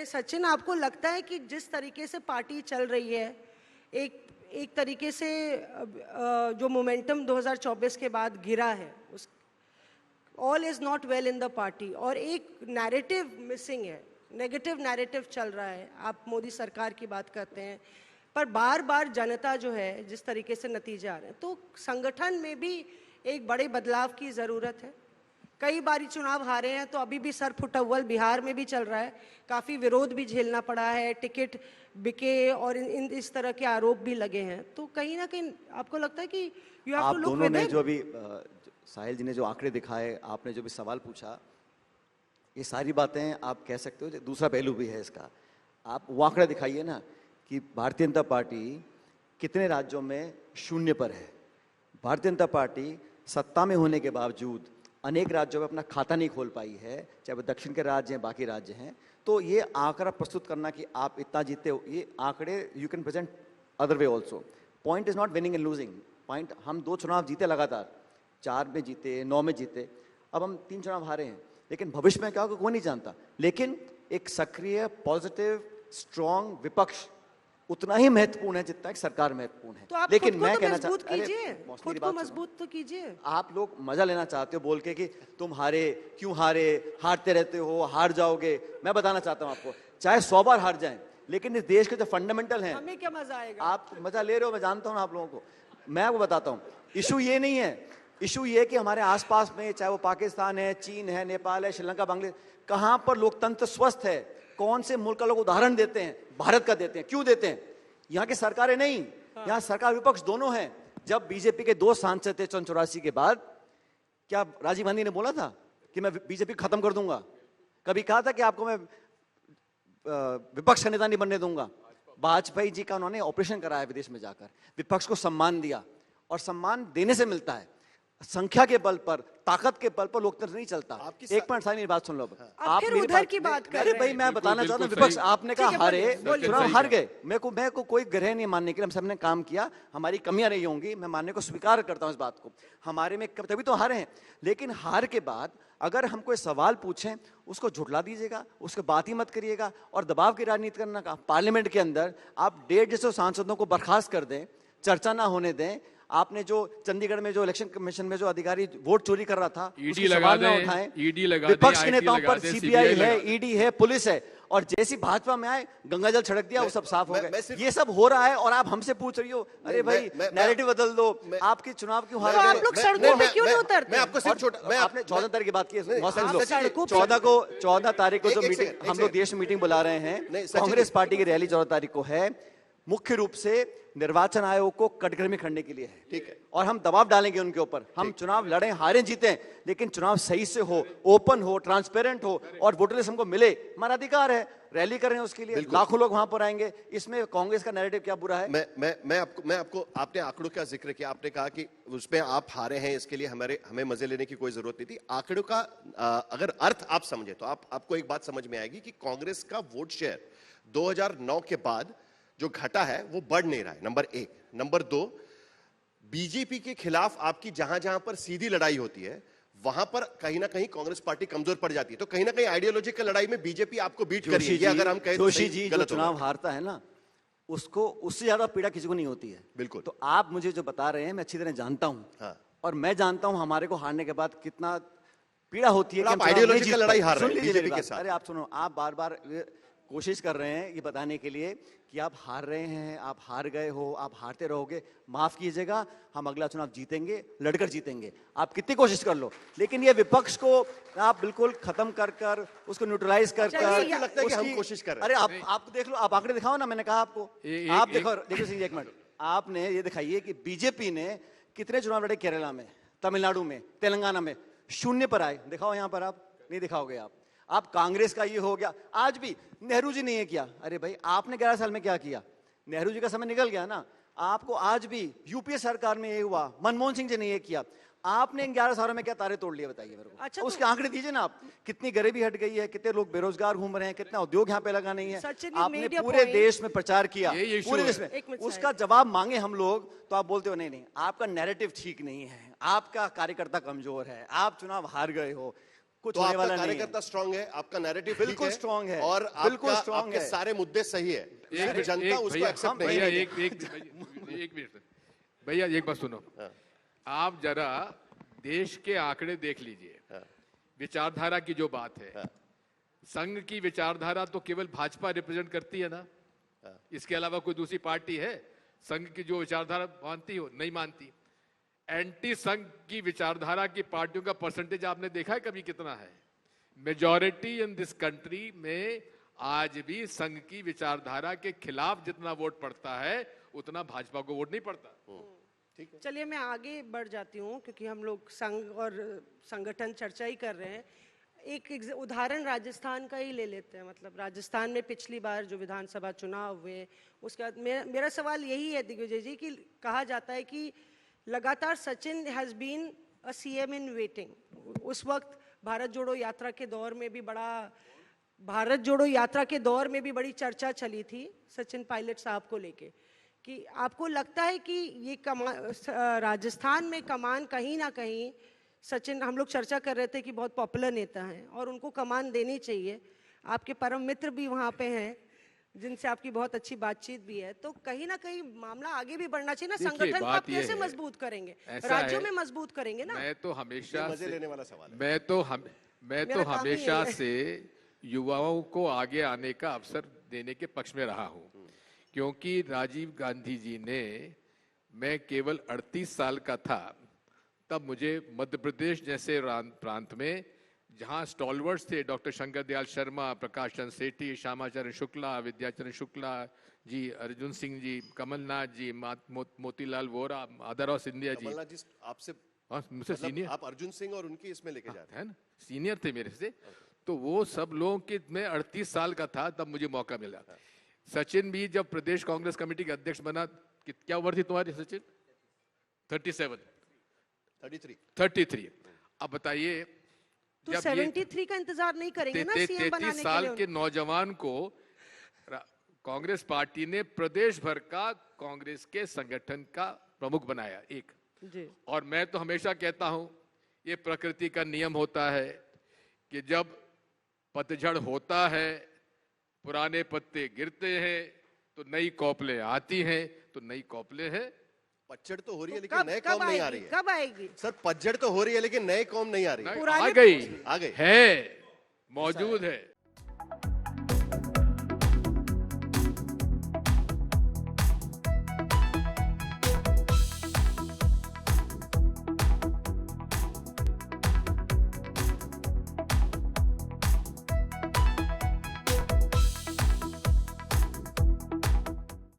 हैं। सचिन, आपको लगता है कि जिस तरीके से पार्टी चल रही है, एक तरीके से जो मोमेंटम 2024 के बाद गिरा है, उस all is not well in the party, और एक नैरेटिव मिसिंग है, नेगेटिव नैरेटिव चल रहा है। आप मोदी सरकार की बात करते हैं, पर बार बार जनता जो है जिस तरीके से नतीजे आ रहे हैं, तो संगठन में भी एक बड़े बदलाव की ज़रूरत है। कई बारी चुनाव हारे हैं, तो अभी भी सर फुटअव्वल बिहार में भी चल रहा है, काफ़ी विरोध भी झेलना पड़ा है, टिकट बिके और इस तरह के आरोप भी लगे हैं। तो कहीं ना कहीं आपको लगता है कि you have to look with ने जो अभी साहिल जी ने जो आंकड़े दिखाए, आपने जो भी सवाल पूछा, ये सारी बातें आप कह सकते हो। दूसरा पहलू भी है इसका, आप वो आंकड़ा दिखाइए ना कि भारतीय जनता पार्टी कितने राज्यों में शून्य पर है। भारतीय जनता पार्टी सत्ता में होने के बावजूद अनेक राज्यों में अपना खाता नहीं खोल पाई है, चाहे वो दक्षिण के राज्य हैं, बाकी राज्य हैं। तो ये आंकड़ा प्रस्तुत करना कि आप इतना जीते हो, ये आंकड़े you can present other way also. Point is not winning and losing. Point, हम 2 चुनाव जीते लगातार, 4 में जीते, 9 में जीते, अब हम 3 चुनाव हारे हैं। लेकिन भविष्य में क्या होगा कोई नहीं जानता। लेकिन एक सक्रिय, पॉजिटिव, स्ट्रॉन्ग विपक्ष उतना ही महत्वपूर्ण है जितना एक सरकार महत्वपूर्ण है। तो आप लेकिन मैं कहना चाहता हूं, खुद को मजबूत तो कीजिए। आप लोग मजा लेना चाहते हो बोल के कि तुम हारे, क्यों हारे, हारते रहते हो, हार जाओगे। मैं बताना चाहता हूं आपको, चाहे 100 बार हार जाएं, लेकिन इस देश के जो फंडामेंटल हैं, हमें क्या मजा आएगा। आप मजा ले रहे हो, मैं जानता हूं आप लोगों को। मैं आपको बताता हूं, इशू ये नहीं है। इशू ये कि हमारे आसपास में, चाहे वो पाकिस्तान है, चीन है, नेपाल है, श्रीलंका, बांग्लादेश, कहां पर लोकतंत्र स्वस्थ है, कौन से मुल्क का लोग उदाहरण देते हैं, भारत का देते हैं। क्यों देते हैं? यहाँ की सरकारें नहीं, यहाँ सरकार विपक्ष दोनों हैं। जब बीजेपी के 2 सांसद थे 84 के बाद, क्या राजीव गांधी ने बोला था कि मैं बीजेपी खत्म कर दूंगा? कभी कहा था कि आपको मैं विपक्ष का नेता नहीं बनने दूंगा? वाजपेयी जी का उन्होंने ऑपरेशन कराया विदेश में जाकर, विपक्ष को सम्मान दिया, और सम्मान देने से मिलता है, संख्या के बल पर, ताकत के बल पर लोकतंत्र नहीं चलता। एक मिनट मेरी बात सुन लो। आप फिर उधर की बात कर रहे हैं। अरे भाई, मैं बताना चाहता हूँ, विपक्ष आपने कहा हारे, चुनाव हार गए। मैं को कोई ग्रह नहीं मानने के लिए, हम सबने काम किया, हमारी कमियां नहीं होंगी, मैं मानने को स्वीकार करता हूँ इस बात को। हमारे में तभी तो हारे हैं। लेकिन हार के बाद अगर हम कोई सवाल पूछें, उसको झुठला दीजिएगा, उसको बात ही मत करिएगा और दबाव की राजनीति करना का। पार्लियामेंट के अंदर आप 150 सांसदों को बर्खास्त कर दें, चर्चा ना होने दें। आपने जो चंडीगढ़ में जो इलेक्शन कमीशन में जो अधिकारी वोट चोरी कर रहा था, ईडी लगा दें, ईडी लगा दें, विपक्ष के नेताओं पर सीबीआई है, ईडी है, पुलिस है, और जैसी भाजपा में आए गंगाजल छिड़क दिया, वो सब साफ हो गए। ये सब हो रहा है और आप हमसे पूछ रही हो, अरे भाई नैरेटिव बदल दो, आपकी चुनाव क्यों हार गए? आप लोग सड़कों पे क्यों नहीं उतरते? मैं आपको सिर्फ आपने 14 तारीख की बात की, 14 तारीख को जो मीटिंग हम लोग देश में मीटिंग बुला रहे हैं, कांग्रेस पार्टी की रैली 14 तारीख को है, मुख्य रूप से निर्वाचन आयोग को कटघरे करने के लिए है। ठीक है, और हम दबाव डालेंगे उनके ऊपर। हम चुनाव लड़े, हारे, जीते, लेकिन चुनाव सही से हो, ओपन हो, ट्रांसपेरेंट हो, और वोटर लिस्ट हमको मिले। हमारा अधिकार है, रैली कर रहे हैं उसके लिए, लाखों लोग वहां पर आएंगे। इसमें कांग्रेस का नैरेटिव क्या बुरा है? मैं आपको आपने आंकड़ों का जिक्र किया, आपने कहा कि उसमें आप हारे हैं, इसके लिए हमें मजे लेने की कोई जरूरत नहीं थी। आंकड़ों का अगर अर्थ आप समझे तो आपको एक बात समझ में आएगी कि कांग्रेस का वोट शेयर 2009 के बाद जो घटा है वो बढ़ नहीं रहा है, नंबर 1। नंबर 2, बीजेपी के खिलाफ आपकी जहां जहां पर सीधी लड़ाई होती है, वहां पर कहीं ना कहीं कांग्रेस पार्टी कमजोर पड़ जाती है। तो कहीं ना कहीं आइडियोलॉजिकल लड़ाई में बीजेपी आपको बीट कर रही है। अगर हम कहें जोशी जी जो चुनाव हारता है ना, उसको उससे ज्यादा पीड़ा किसी को नहीं होती है। बिल्कुल। तो आप मुझे जो बता रहे हैं, मैं अच्छी तरह जानता हूं। हाँ। और मैं जानता हूं हमारे को हारने के बाद कितना पीड़ा होती है। आइडियोलॉजिकल लड़ाई हार रहे हैं बीजेपी के साथ। अरे आप सुनो, आप बार बार कोशिश कर रहे हैं ये बताने के लिए कि आप हार रहे हैं, आप हार गए हो, आप हारते रहोगे। माफ कीजिएगा, हम अगला चुनाव जीतेंगे, लड़कर जीतेंगे। आप कितनी कोशिश कर लो, लेकिन ये विपक्ष को आप बिल्कुल खत्म कर उसको न्यूट्रलाइज कर लगता है कि हम कोशिश कर रहे हैं। अरे आप देख लो, आप आंकड़े दिखाओ ना। मैंने कहा आपको, आप देखो सिंह, एक मिनट, आपने ये दिखाइए कि बीजेपी ने कितने चुनाव लड़े केरला में, तमिलनाडु में, तेलंगाना में, शून्य पर आए। दिखाओ यहाँ पर, आप नहीं दिखाओगे। आप कांग्रेस का ये हो गया, आज भी नेहरू जी ने ये किया। अरे भाई, आपने 11 साल में क्या किया? नेहरू जी का समय निकल गया ना। आपको आज भी यूपीए सरकार में ये हुआ, मनमोहन सिंह जी ने ये किया। आपने 11 सालों में क्या तारे तोड़ लिए बताइए मेरे को। अच्छा, उसके आंकड़े दीजिए ना आप। कितनी गरीबी हट गई है, कितने लोग बेरोजगार घूम रहे हैं, कितना उद्योग यहाँ पे लगा नहीं है। आपने पूरे देश में प्रचार किया, पूरे देश में, उसका जवाब मांगे हम लोग तो आप बोलते हो नहीं नहीं, आपका नैरेटिव ठीक नहीं है, आपका कार्यकर्ता कमजोर है, आप चुनाव हार गए हो। कुछ तो होने आपका वाला नहीं है। कार्यकर्ता स्ट्रांग है, आपका नैरेटिव बिल्कुल strong है, और बिल्कुल आपका strong आपके है। सारे मुद्दे सही है, सिर्फ जनता उसको भैया, एक्सेप्ट नहीं भैया, करेगी। एक मिनट भैया, एक बात सुनो। आप जरा देश के आंकड़े देख लीजिए। विचारधारा की जो बात है, संघ की विचारधारा तो केवल भाजपा रिप्रेजेंट करती है ना, इसके अलावा कोई दूसरी पार्टी है संघ की जो विचारधारा मानती हो? नहीं मानती। एंटी संघ की विचारधारा की पार्टियों का परसेंटेज आपने देखा है कभी कितना है? मेजॉरिटी इन दिस कंट्री में आज भी संघ की विचारधारा के खिलाफ जितना वोट पड़ता है उतना भाजपा को वोट नहीं पड़ता। चलिए मैं आगे बढ़ जाती हूँ क्योंकि हम लोग संघ और संगठन चर्चा ही कर रहे हैं। एक उदाहरण राजस्थान का ही ले लेते हैं। मतलब राजस्थान में पिछली बार जो विधानसभा चुनाव हुए उसके बाद मेरा सवाल यही है दिग्विजय जी कि कहा जाता है कि लगातार Sachin has been a CM in waiting. उस वक्त भारत जोड़ो यात्रा के दौर में भी बड़ी चर्चा चली थी सचिन पायलट साहब को लेके कि आपको लगता है कि ये राजस्थान में कमान कहीं ना कहीं सचिन, हम लोग चर्चा कर रहे थे कि बहुत पॉपुलर नेता हैं और उनको कमान देनी चाहिए, आपके परम मित्र भी वहाँ पे हैं जिनसे आपकी बहुत अच्छी बातचीत भी है, तो कहीं ना कहीं मामला आगे भी बढ़ना चाहिए ना। संगठन को आप कैसे मजबूत करेंगे? राज्यों में मजबूत करेंगे ना। मैं तो हमेशा मजे लेने वाला सवाल है। मैं तो हमेशा से युवाओं को आगे आने का अवसर देने के पक्ष में रहा हूँ, क्योंकि राजीव गांधी जी ने, मैं केवल 38 साल का था तब मुझे मध्य प्रदेश जैसे प्रांत में जहाँ स्टॉलवर्ड्स थे, डॉक्टर शंकर दयाल शर्मा, प्रकाश चंद्र सेठी, श्यामाचरण शुक्ला, विद्याचरण शुक्ला जी, अर्जुन सिंह जी, कमलनाथ जी, मोतीलाल वोरा, माधवराव सिंधिया जी, कमलनाथ जी आपसे मुझसे सीनियर, आप अर्जुन सिंह और उनकी इसमें लेके जा रहे है ना, सीनियर थे मेरे से। तो वो सब लोगों के, मैं 38 साल का था तब मुझे मौका मिला। सचिन भी जब प्रदेश कांग्रेस कमेटी के अध्यक्ष बना, क्या उम्र थी तुम्हारी सचिन? 33। अब बताइए, तो 73 का इंतजार नहीं करेंगे ना सीएम बनाने के लिए? 33 साल के नौजवान को कांग्रेस पार्टी ने प्रदेश भर का कांग्रेस के संगठन का प्रमुख बनाया एक जी। और मैं तो हमेशा कहता हूं ये प्रकृति का नियम होता है कि जब पतझड़ होता है, पुराने पत्ते गिरते हैं तो नई कौपलें आती हैं, तो नई कौपलें हैं। पतझड़ तो हो रही है लेकिन नए कौम नहीं आ रही है। कब आएगी सर? पतझड़ तो हो रही है लेकिन नए कौम नहीं आ रही है। आ गई है, मौजूद है।